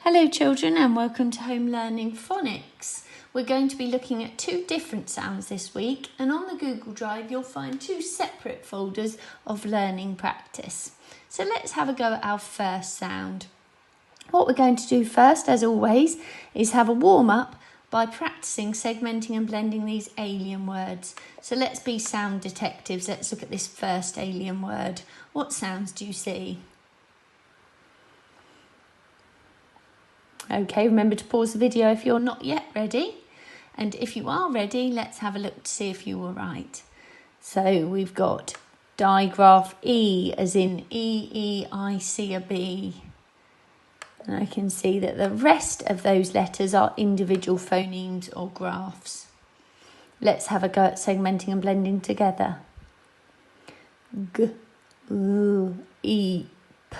Hello children and welcome to Home Learning Phonics. We're going to be looking at two different sounds this week, and on the Google Drive you'll find two separate folders of learning practice. So let's have a go at our first sound. What we're going to do first, as always, is have a warm-up by practicing segmenting and blending these alien words. So let's be sound detectives. Let's look at this first alien word. What sounds do you see? Okay, remember to pause the video if you're not yet ready. And if you are ready, let's have a look to see if you were right. So we've got digraph E, as in E, I see a B. And I can see that the rest of those letters are individual phonemes or graphs. Let's have a go at segmenting and blending together. G, U, E, P,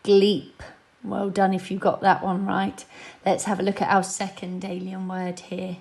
gleep. Well done if you got that one right. Let's have a look at our second alien word here.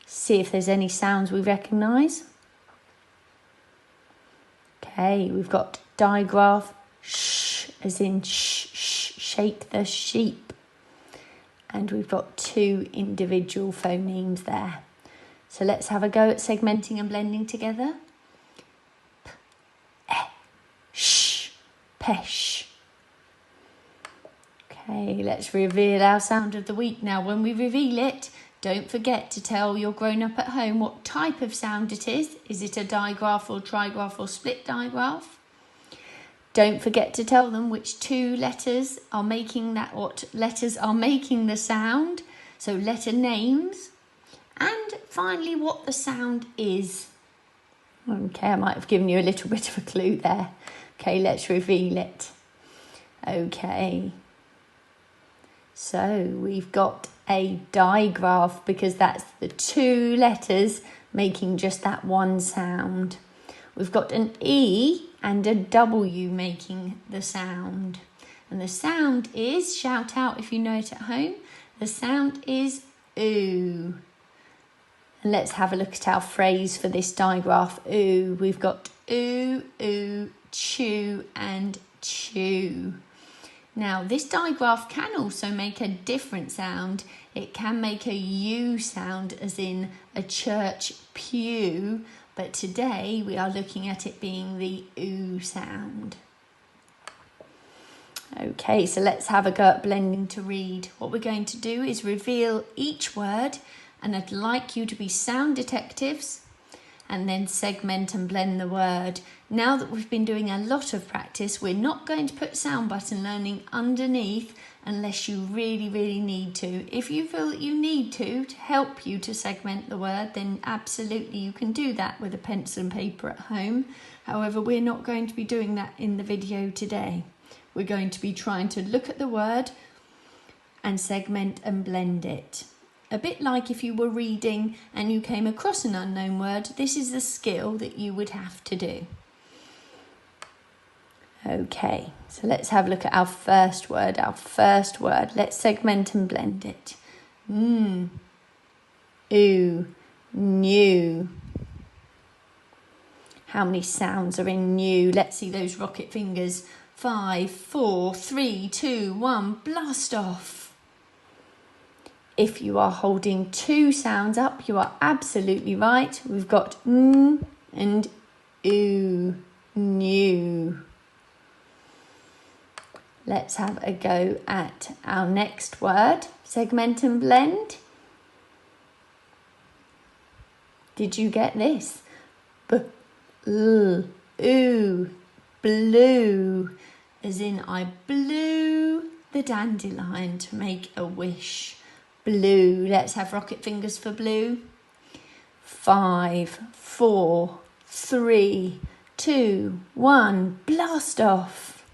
See if there's any sounds we recognise. Okay, we've got digraph sh, as in shake the sheep. And we've got two individual phonemes there. So let's have a go at segmenting and blending together. P, e, sh, pesh. Okay, let's reveal our sound of the week now. When we reveal it, don't forget to tell your grown-up at home what type of sound it is. Is it a digraph or trigraph or split digraph? Don't forget to tell them which two letters are making that, what letters are making the sound. So letter names. And finally, what the sound is. Okay, I might have given you a little bit of a clue there. Okay, let's reveal it. Okay. So we've got a digraph because that's the two letters making just that one sound. We've got an E and a W making the sound. And the sound is, shout out if you know it at home, the sound is oo. And let's have a look at our phrase for this digraph, oo. We've got oo, oo, chew and chew. Now, this digraph can also make a different sound. It can make a U sound, as in a church pew, but today we are looking at it being the oo sound. Okay, so let's have a go at blending to read. What we're going to do is reveal each word, and I'd like you to be sound detectives and then segment and blend the word. Now that we've been doing a lot of practice, we're not going to put sound button learning underneath unless you really, really need to. If you feel that you need to help you to segment the word, then absolutely you can do that with a pencil and paper at home. However, we're not going to be doing that in the video today. We're going to be trying to look at the word and segment and blend it. A bit like if you were reading and you came across an unknown word, this is the skill that you would have to do. Okay, so let's have a look at our first word. Let's segment and blend it. Ooh, new. How many sounds are in new? Let's see those rocket fingers. 5, 4, 3, 2, 1, blast off. If you are holding two sounds up, you are absolutely right. We've got and oo, new. Let's have a go at our next word, segment and blend. Did you get this? Ooh, blue, as in I blew the dandelion to make a wish. Blue. Let's have rocket fingers for blue. 5, 4, 3, 2, 1. Blast off.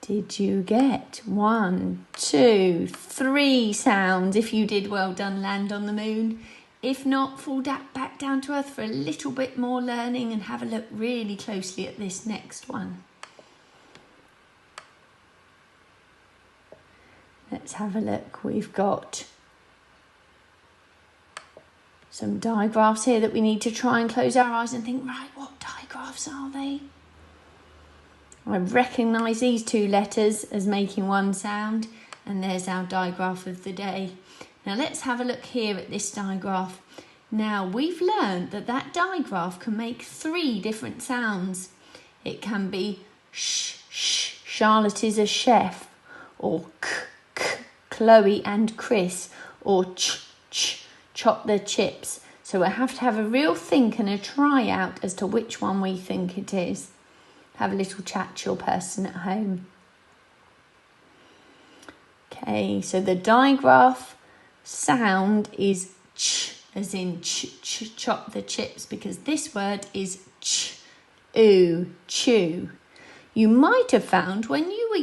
Did you get 1, 2, 3 sounds? If you did, well done, land on the moon. If not, fall back down to earth for a little bit more learning and have a look really closely at this next one. Let's have a look. We've got some digraphs here that we need to try and close our eyes and think, right, what digraphs are they? I recognise these two letters as making one sound, and there's our digraph of the day. Now let's have a look here at this digraph. Now we've learned that digraph can make 3 different sounds. It can be Charlotte is a chef, or Chloe and Chris, or chop the chips. So we'll have to have a real think and a try out as to which one we think it is. Have a little chat to your person at home. Okay, so the digraph sound is ch, as in chop the chips, because this word is chew. You might have found when you were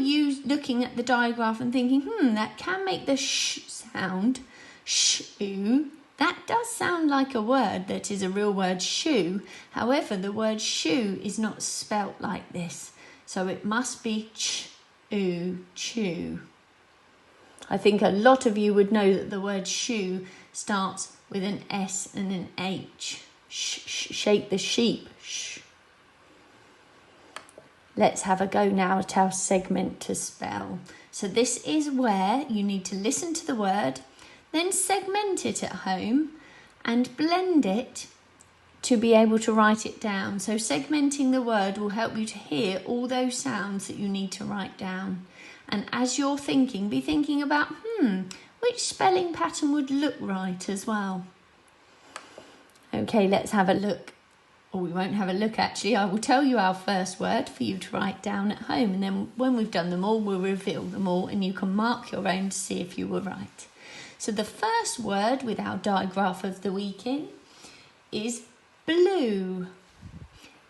looking at the digraph and thinking, that can make the sh sound, shoe. That does sound like a word that is a real word, shoe. However, the word shoe is not spelt like this. So it must be chew. I think a lot of you would know that the word shoe starts with an S and an H. Shake the sheep. Sh. Let's have a go now at our segment to spell. So this is where you need to listen to the word, then segment it at home and blend it to be able to write it down. So segmenting the word will help you to hear all those sounds that you need to write down. And as you're thinking, be thinking about, which spelling pattern would look right as well. Okay, let's have a look. Or we won't have a look actually. I will tell you our first word for you to write down at home. And then when we've done them all, we'll reveal them all and you can mark your own to see if you were right. So the first word with our digraph of the week in is blue.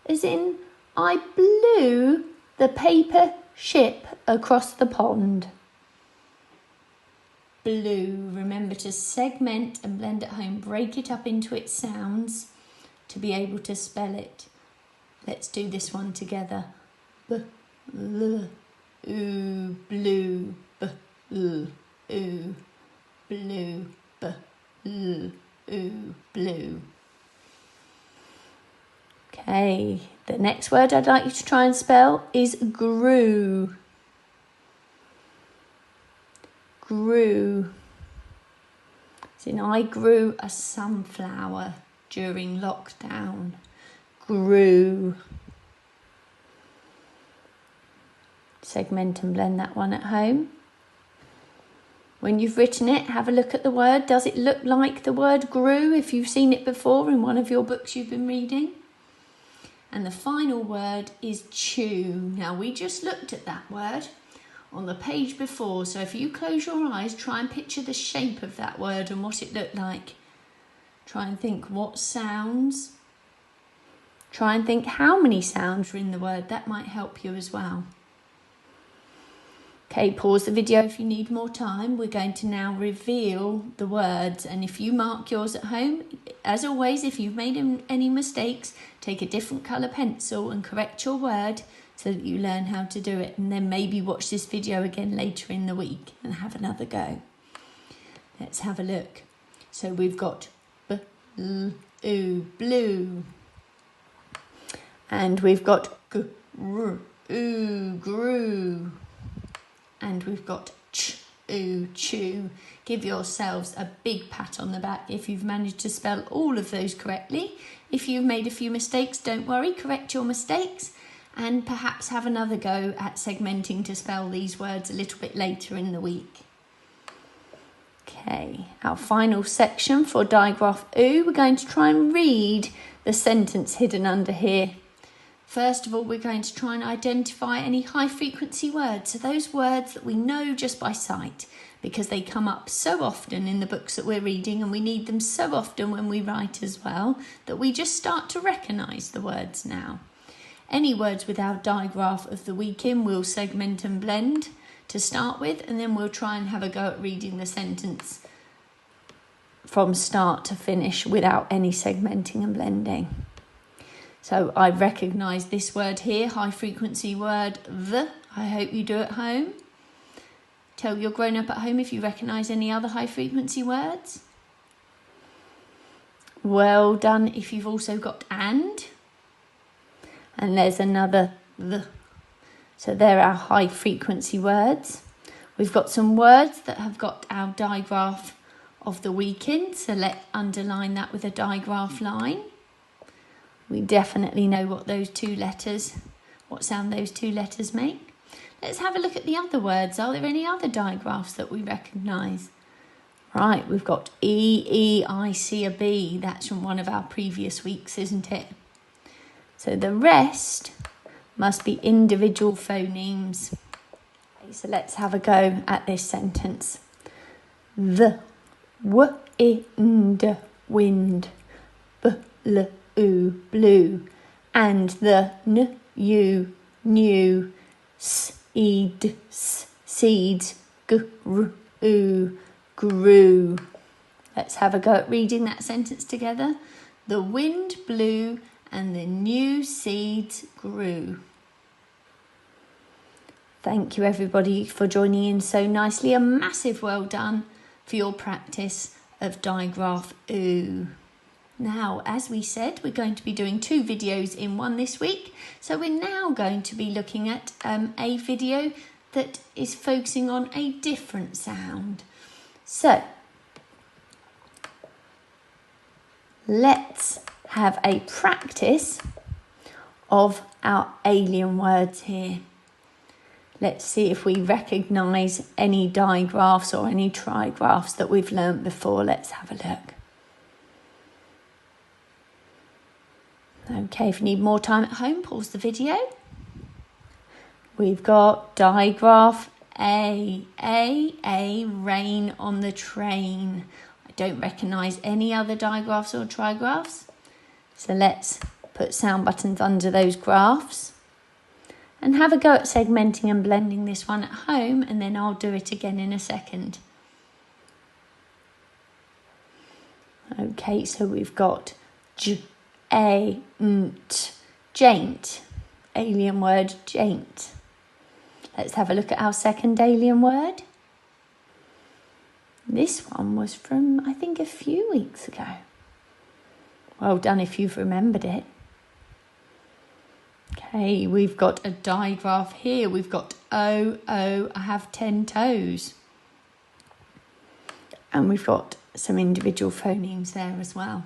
As in, I blew the paper ship across the pond. Blue. Remember to segment and blend at home. Break it up into its sounds to be able to spell it. Let's do this one together. B, l, oo, blue, b, l, oo, blue, b, l, oo, blue. Okay, the next word I'd like you to try and spell is grew. Grew. As in, I grew a sunflower during lockdown. Grew. Segment and blend that one at home. When you've written it, have a look at the word. Does it look like the word grew if you've seen it before in one of your books you've been reading? And the final word is chew. Now, we just looked at that word on the page before. So if you close your eyes, try and picture the shape of that word and what it looked like. Try and think what sounds. Try and think how many sounds are in the word. That might help you as well. Okay, pause the video if you need more time. We're going to now reveal the words. And if you mark yours at home, as always, if you've made any mistakes, take a different colour pencil and correct your word so that you learn how to do it. And then maybe watch this video again later in the week and have another go. Let's have a look. So we've got b, l, oo, blue. And we've got g, r, oo, grew. And we've got chew. Give yourselves a big pat on the back if you've managed to spell all of those correctly. If you've made a few mistakes, don't worry, correct your mistakes and perhaps have another go at segmenting to spell these words a little bit later in the week. Okay, our final section for digraph oo, we're going to try and read the sentence hidden under here. First of all, we're going to try and identify any high frequency words. So those words that we know just by sight, because they come up so often in the books that we're reading and we need them so often when we write as well, that we just start to recognise the words now. Any words with our digraph of the week in, we'll segment and blend to start with, and then we'll try and have a go at reading the sentence from start to finish without any segmenting and blending. So I recognise this word here, high frequency word, the. I hope you do at home. Tell your grown up at home if you recognise any other high frequency words. Well done if you've also got and. And there's another the. So there are our high frequency words. We've got some words that have got our digraph of the week in, so let's underline that with a digraph line. We definitely know what sound those two letters make. Let's have a look at the other words. Are there any other digraphs that we recognise? Right, we've got E, E, I, C, a B. That's from one of our previous weeks, isn't it? So the rest must be individual phonemes. Okay, so let's have a go at this sentence. The wind, wind, blue, blue, and the new, seeds, grew. Let's have a go at reading that sentence together. The wind blew and the new seeds grew. Thank you everybody for joining in so nicely. A massive well done for your practice of digraph oo. Now, as we said, we're going to be doing 2 videos in one this week. So we're now going to be looking at a video that is focusing on a different sound. So, let's have a practice of our alien words here. Let's see if we recognise any digraphs or any trigraphs that we've learnt before. Let's have a look. Okay, if you need more time at home, pause the video. We've got digraph A, rain on the train. I don't recognise any other digraphs or trigraphs. So let's put sound buttons under those graphs and have a go at segmenting and blending this one at home, and then I'll do it again in a second. Okay, so we've got jaint, alien word jaint. Let's have a look at our second alien word. This one was from, I think, a few weeks ago. Well done if you've remembered it. Okay, we've got a digraph here. We've got I have 10 toes. And we've got some individual phonemes there as well.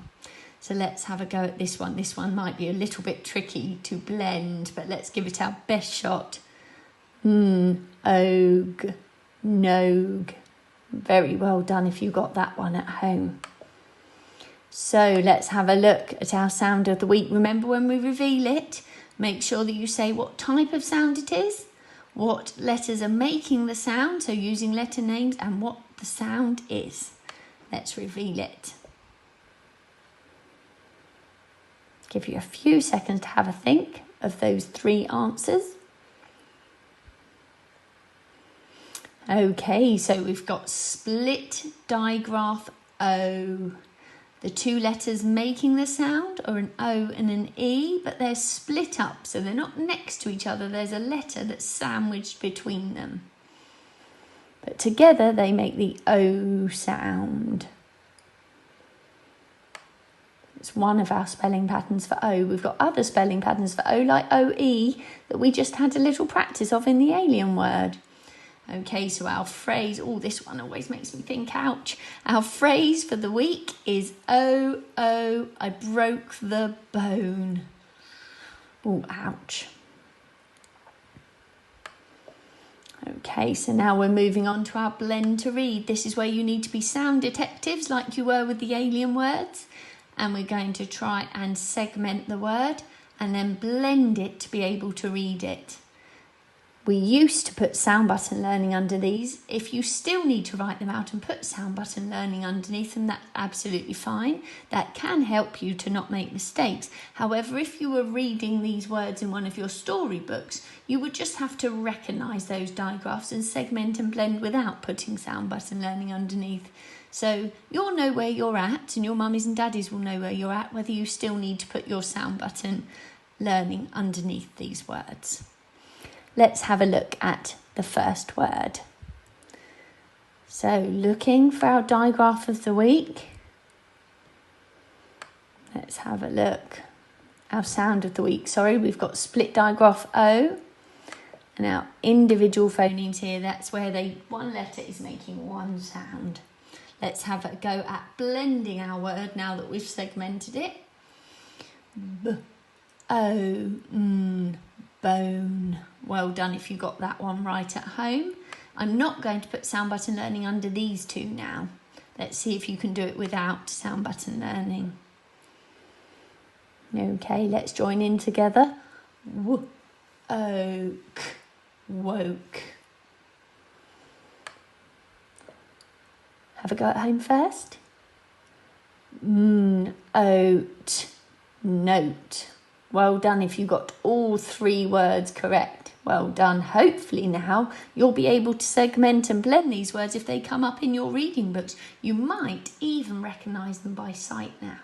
So let's have a go at this one. This one might be a little bit tricky to blend, but let's give it our best shot. Og, nog. Very well done if you got that one at home. So let's have a look at our sound of the week. Remember, when we reveal it, make sure that you say what type of sound it is, what letters are making the sound, so using letter names, and what the sound is. Let's reveal it. Give you a few seconds to have a think of those 3 answers. Okay, so we've got split digraph O. The 2 letters making the sound are an O and an E, but they're split up, so they're not next to each other. There's a letter that's sandwiched between them. But together they make the O sound. It's one of our spelling patterns for O. We've got other spelling patterns for O, like OE, that we just had a little practice of in the alien word. Okay, so our phrase, this one always makes me think, ouch. Our phrase for the week is, oh, I broke the bone. Oh, ouch. Okay, so now we're moving on to our blend to read. This is where you need to be sound detectives like you were with the alien words. And we're going to try and segment the word and then blend it to be able to read it. We used to put sound button learning under these. If you still need to write them out and put sound button learning underneath them, that's absolutely fine. That can help you to not make mistakes. However, if you were reading these words in one of your storybooks, you would just have to recognise those digraphs and segment and blend without putting sound button learning underneath. So you'll know where you're at, and your mummies and daddies will know where you're at, whether you still need to put your sound button learning underneath these words. Let's have a look at the first word. So looking for our digraph of the week. Let's have a look. Our sound of the week, we've got split digraph O. And our individual phonemes here, that's where one letter is making one sound. Let's have a go at blending our word now that we've segmented it. Bone. Well done if you got that one right at home. I'm not going to put sound button learning under these two now. Let's see if you can do it without sound button learning. Okay, let's join in together. Oak. Woke. Have a go at home first. Oat. Note. Well done if you got all three words correct. Well done. Hopefully now you'll be able to segment and blend these words if they come up in your reading books. You might even recognise them by sight now.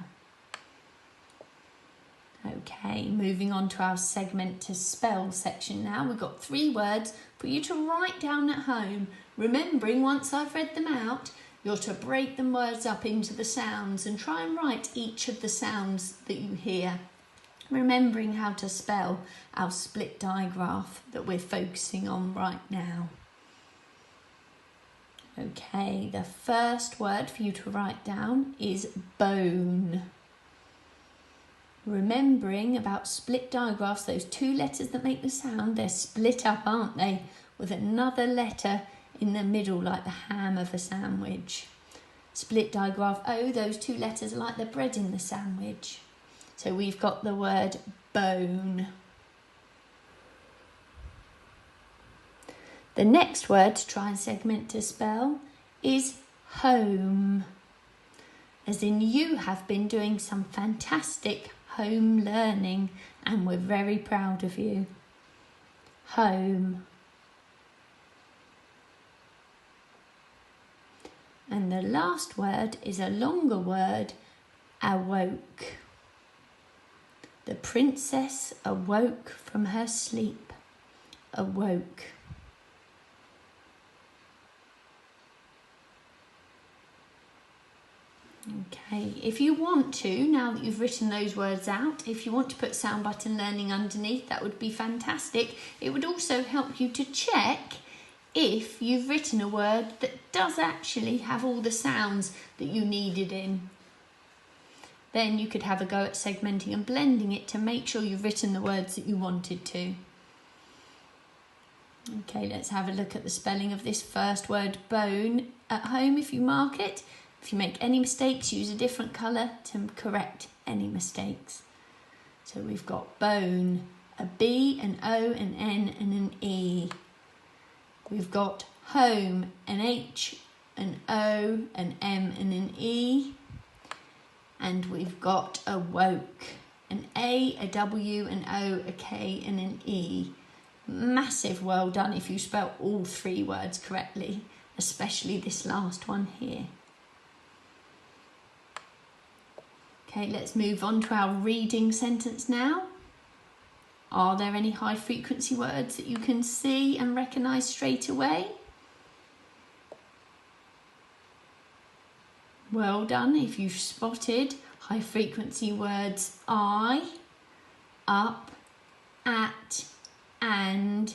Okay, moving on to our segment to spell section now. We've got 3 words for you to write down at home. Remembering once I've read them out, you're to break the words up into the sounds and try and write each of the sounds that you hear. Remembering how to spell our split digraph that we're focusing on right now. Okay, the first word for you to write down is bone. Remembering about split digraphs, those 2 letters that make the sound, they're split up, aren't they? With another letter in the middle like the ham of a sandwich. Split digraph O, those 2 letters are like the bread in the sandwich. So we've got the word bone. The next word to try and segment to spell is home. As in, you have been doing some fantastic home learning and we're very proud of you. Home. And the last word is a longer word, awoke. The princess awoke from her sleep. Awoke. Okay, if you want to, now that you've written those words out, if you want to put sound button learning underneath, that would be fantastic. It would also help you to check if you've written a word that does actually have all the sounds that you needed in. Then you could have a go at segmenting and blending it to make sure you've written the words that you wanted to. Okay, let's have a look at the spelling of this first word, bone, at home if you mark it. If you make any mistakes, use a different colour to correct any mistakes. So we've got bone, a B, an O, an N and an E. We've got home, an H, an O, an M and an E. And we've got awoke, an A, a W, an O, a K and an E. Massive well done if you spell all 3 words correctly, especially this last one here. Okay, let's move on to our reading sentence now. Are there any high frequency words that you can see and recognise straight away? Well done if you've spotted high frequency words I, up, at, and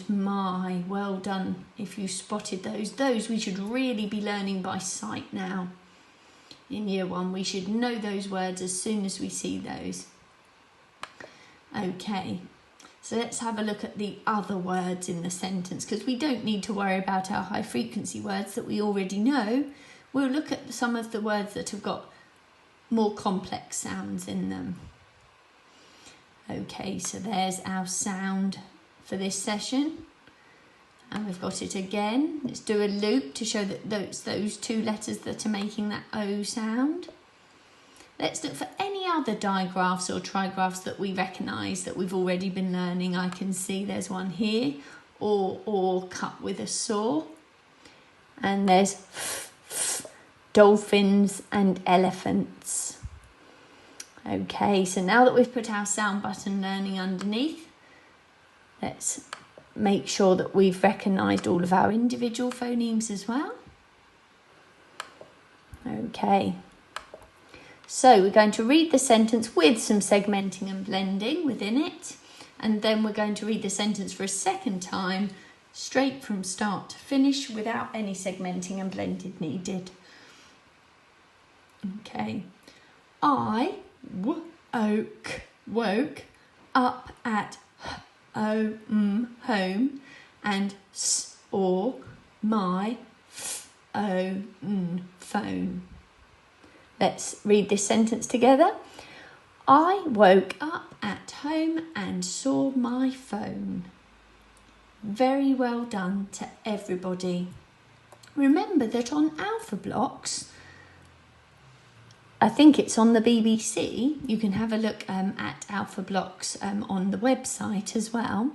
my. Well done if you spotted those. Those we should really be learning by sight now. In year 1, we should know those words as soon as we see those. Okay, so let's have a look at the other words in the sentence because we don't need to worry about our high frequency words that we already know. We'll look at some of the words that have got more complex sounds in them. Okay, so there's our sound for this session. And we've got it again. Let's do a loop to show that those 2 letters that are making that O sound. Let's look for any other digraphs or trigraphs that we recognise that we've already been learning. I can see there's one here, or cut with a saw. And there's dolphins and elephants. Okay, so now that we've put our sound button learning underneath, let's make sure that we've recognised all of our individual phonemes as well. Okay, so we're going to read the sentence with some segmenting and blending within it. and then we're going to read the sentence for a second time, straight from start to finish without any segmenting and blending needed. Okay. I woke up at home and saw my phone. Let's read this sentence together. I woke up at home and saw my phone. Very well done to everybody. Remember that on Alpha Blocks, I think it's on the BBC, you can have a look at Alpha Blocks on the website as well,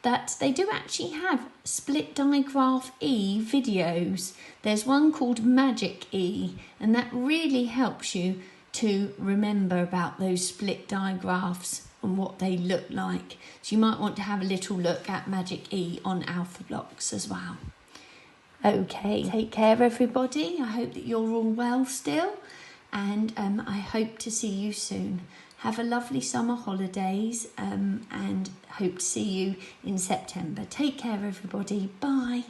that they do actually have split digraph E videos. There's one called Magic E, and that really helps you to remember about those split digraphs and what they look like. So you might want to have a little look at Magic E on Alpha Blocks as well. Okay, take care everybody. I hope that you're all well still, and I hope to see you soon. Have a lovely summer holidays and hope to see you in September. Take care everybody. Bye.